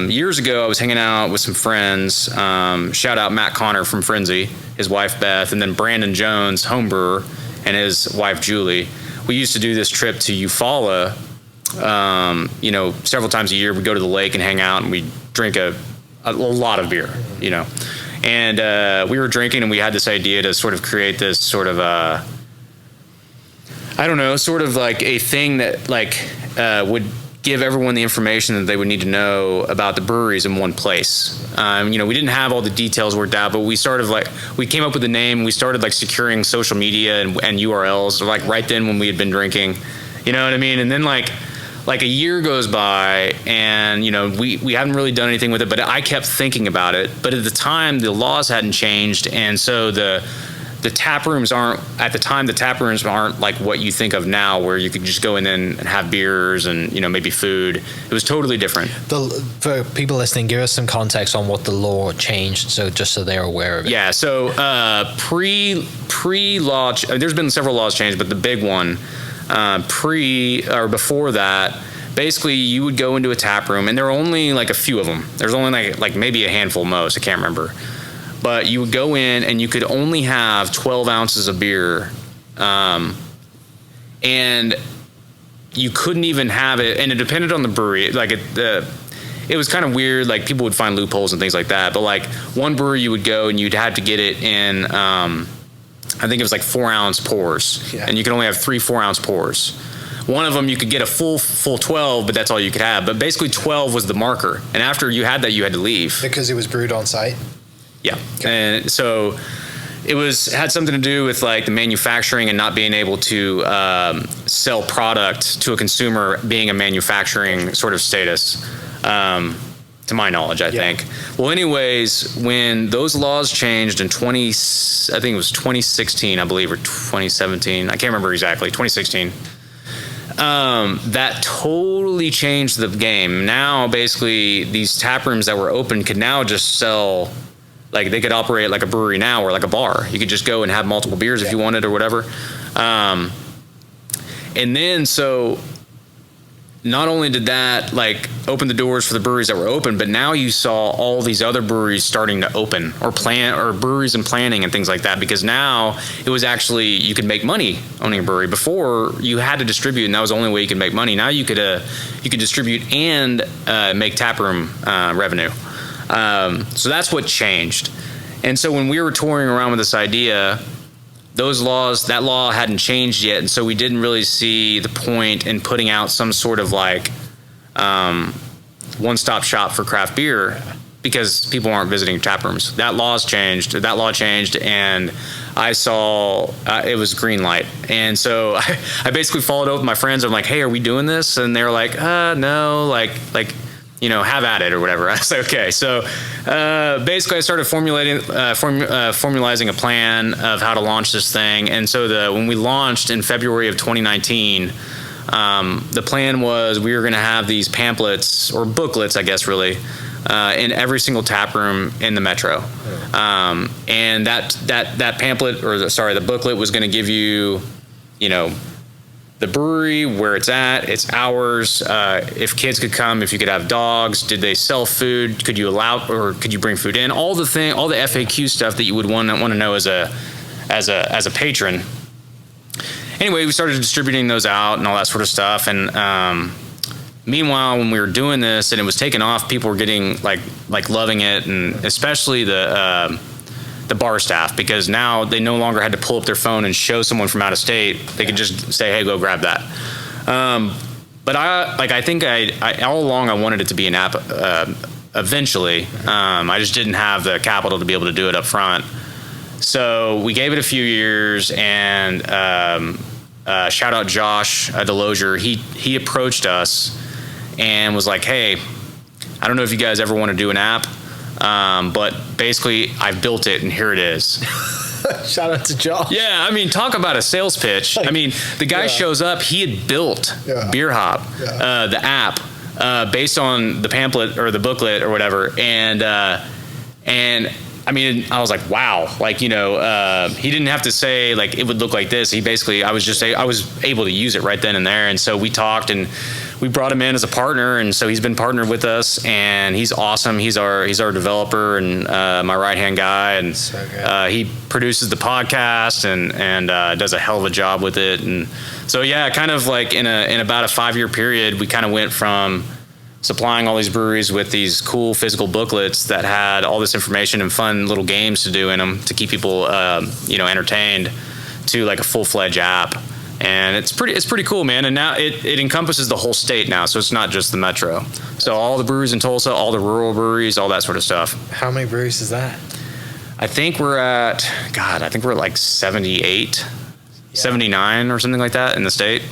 years ago, I was hanging out with some friends. Shout out Matt Connor from Frenzy, his wife Beth, and then Brandon Jones, home brewer, and his wife Julie. We used to do this trip to Eufaula, several times a year. We'd go to the lake and hang out, and we'd drink a lot of beer, And we were drinking, and we had this idea to sort of create this sort of, sort of like a thing that would give everyone the information that they would need to know about the breweries in one place. We didn't have all the details worked out, but we came up with a name. We started securing social media and URLs right then when we had been drinking, you know what I mean? And then a year goes by, and we haven't really done anything with it, but I kept thinking about it. But at the time, the laws hadn't changed, and so the tap rooms aren't like what you think of now, where you could just go in and have beers and maybe food. It was totally different. For people listening, give us some context on what the law changed, so they're aware of it. Yeah, so pre-law, there's been several laws changed, but the big one, before that, basically you would go into a tap room, and there were only a few of them. There's only maybe a handful most, I can't remember. But you would go in, and you could only have 12 ounces of beer, and you couldn't even have it, and it depended on the brewery. It was kind of weird. People would find loopholes and things like that. But one brewery you would go, and you'd have to get it in, I think it was 4-ounce pours, and you could only have 3 4-ounce pours. One of them you could get a full 12, but that's all you could have. But basically 12 was the marker, and after you had that, you had to leave because it was brewed on site. Yeah, and so it had something to do with the manufacturing and not being able to sell product to a consumer, being a manufacturing sort of status, to my knowledge, I think. Well, anyways, when those laws changed in 2016, I believe, or 2017, I can't remember exactly, 2016. That totally changed the game. Now, basically, these tap rooms that were open could now just sell. They could operate like a brewery now or like a bar. You could just go and have multiple beers if you wanted or whatever. And then, so not only did that open the doors for the breweries that were open, but now you saw all these other breweries starting to open or breweries and planning and things like that, because now it was actually, you could make money owning a brewery. Before, you had to distribute, and that was the only way you could make money. Now you could distribute and make taproom revenue. So that's what changed. And so when we were touring around with this idea, that law hadn't changed yet. And so we didn't really see the point in putting out some sort of one-stop shop for craft beer, because people aren't visiting tap rooms. That law changed, and I saw it was green light. And so I basically followed up with my friends. I'm like, hey, are we doing this? And they're like, no, have at it or whatever. I was like, okay. So basically I started formalizing a plan of how to launch this thing. And so when we launched in February of 2019, the plan was we were going to have these pamphlets, or booklets, I guess, really, in every single tap room in the metro. And that pamphlet, the booklet was going to give you, the brewery, where it's at, its hours, if kids could come, if you could have dogs, did they sell food, could you bring food in, all the FAQ stuff that you would want to know as a patron. Anyway, we started distributing those out and all that sort of stuff. And meanwhile, when we were doing this and it was taking off, people were getting loving it, and especially the bar staff, because now they no longer had to pull up their phone and show someone from out of state. They could just say, hey, go grab that. But I think all along I wanted it to be an app eventually. I just didn't have the capital to be able to do it up front. So we gave it a few years, and shout out Josh Delosier. He approached us and was like, hey, I don't know if you guys ever want to do an app, but basically I've built it and here it is. Shout out to Josh. Yeah, I mean, talk about a sales pitch. I mean, the guy shows up, he had built BeerHop, the app, based on the pamphlet or the booklet or whatever, and I mean, I was like, wow, like, he didn't have to say like it would look like this. He basically, I was able to use it right then and there. And so we talked and we brought him in as a partner. And so he's been partnered with us, and he's awesome. He's our developer and my right-hand guy. And So good. he produces the podcast and does a hell of a job with it. And so, yeah, kind of like in about a 5-year period, we kind of went from supplying all these breweries with these cool physical booklets that had all this information and fun little games to do in them to keep people, entertained, to like a full-fledged app. And it's pretty cool, man. And now it encompasses the whole state now, so it's not just the metro. So all the breweries in Tulsa, all the rural breweries, all that sort of stuff. How many breweries is that? I think we're at like 78, 79 or something like that in the state.